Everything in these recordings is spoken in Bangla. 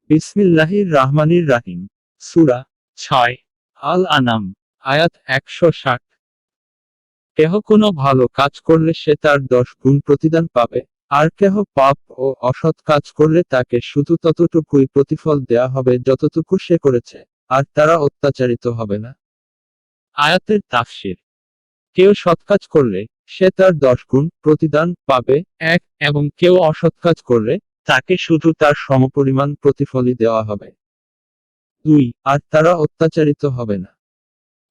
বিসমিল্লাহির রাহমানির রাহিম। সূরা ৬ আল আনাম, আয়াত ১৬০। কেহ কোনো ভালো কাজ করলে সে তার ১০ গুণ প্রতিদান পাবে, আর কেহ পাপ ও অসৎ কাজ করলে তাকে শুধু ততটুকুই প্রতিফল দেয়া হবে যতটুকু সে করেছে, আর তারা অত্যাচারিত হবে না। আয়াতের তাফসীর: কেউ সৎ কাজ করলে সে তার ১০ গুণ প্রতিদান পাবে, এক, এবং কেউ অসৎ কাজ করলে তাকে শুধু তার সমপরিমাণ প্রতিফলই দেওয়া হবে, দুই, আর তারা অত্যাচারিত হবে না।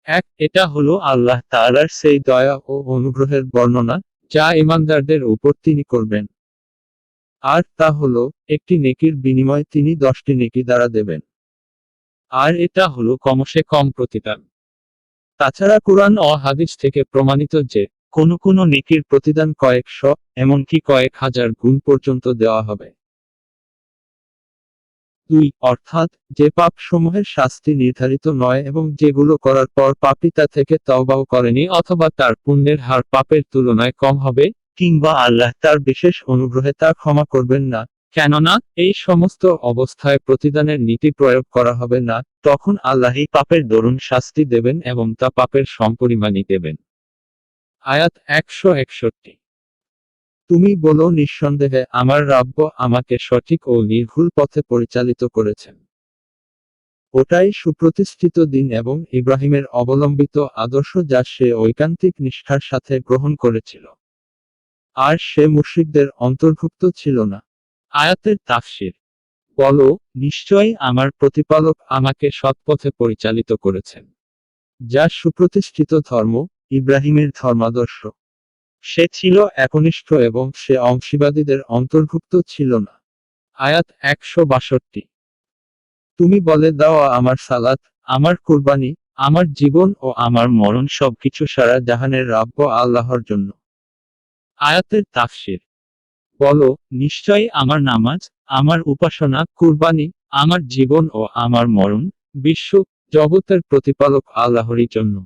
এক, এটা হলো আল্লাহ তাআলার সেই দয়া ও অনুগ্রহের বর্ণনা যা ঈমানদারদের উপর তিনি করবেন। আর তা হলো, একটি নেকির বিনিময়ে তিনি 10টি নেকি দ্বারা দেবেন। আর এটা হলো কমসে কম প্রতিদান। তাছাড়া কুরআন ও হাদিস থেকে প্রমাণিত যে কোনো নেকির প্রতিদান কয়েকশ, এমনকি কয়েক হাজার গুণ পর্যন্ত দেওয়া হবে। দুই, অর্থাৎ যে পাপসমূহের শাস্তি নির্ধারিত নয় এবং যেগুলো করার পর পাপী তা থেকে তওবাও করেনি, অথবা তার পুণ্যের হার পাপের তুলনায় কম হবে, কিংবা আল্লাহ তার বিশেষ অনুগ্রহে তা ক্ষমা করবেন না, কেননা এই সমস্ত অবস্থায় প্রতিদানের নীতি প্রয়োগ করা হবে না, তখন আল্লাহই পাপের দরুন শাস্তি দেবেন এবং তা পাপের সমপরিমাণই দেবেন। আয়াত ১৬১। তুমি বলো, নিঃসন্দেহে আমার রাব্ব আমাকে সঠিক ও নির্ভুল পথে পরিচালিত করেছেন। ওটাই সুপ্রতিষ্ঠিত দিন এবং ইব্রাহিমের অবলম্বিত আদর্শ যা সে ঐকান্তিক নিষ্ঠার সাথে গ্রহণ করেছিল, আর সে মুশরিকদের অন্তর্ভুক্ত ছিল না। আয়াতের তাফসীর: বলো, নিশ্চয়ই আমার প্রতিপালক আমাকে সৎপথে পরিচালিত করেছেন, যা সুপ্রতিষ্ঠিত ধর্ম, ইব্রাহিমের ধর্মাদর্শ। সে ছিল একনিষ্ঠ এবং সে অংশীবাদীদের অন্তর্ভুক্ত ছিল না। আয়াত ১৬২। তুমি বলে দাও, আমার সালাত, আমার কুরবানি, আমার জীবন ও আমার মরণ সবকিছু সারা জাহানের রাব্ব আল্লাহর জন্য। আয়াতের তাফসীর: বলো, নিশ্চয়ই আমার নামাজ, আমার উপাসনা, কুরবানি, আমার জীবন ও আমার মরণ বিশ্ব জগতের প্রতিপালক আল্লাহরই জন্য।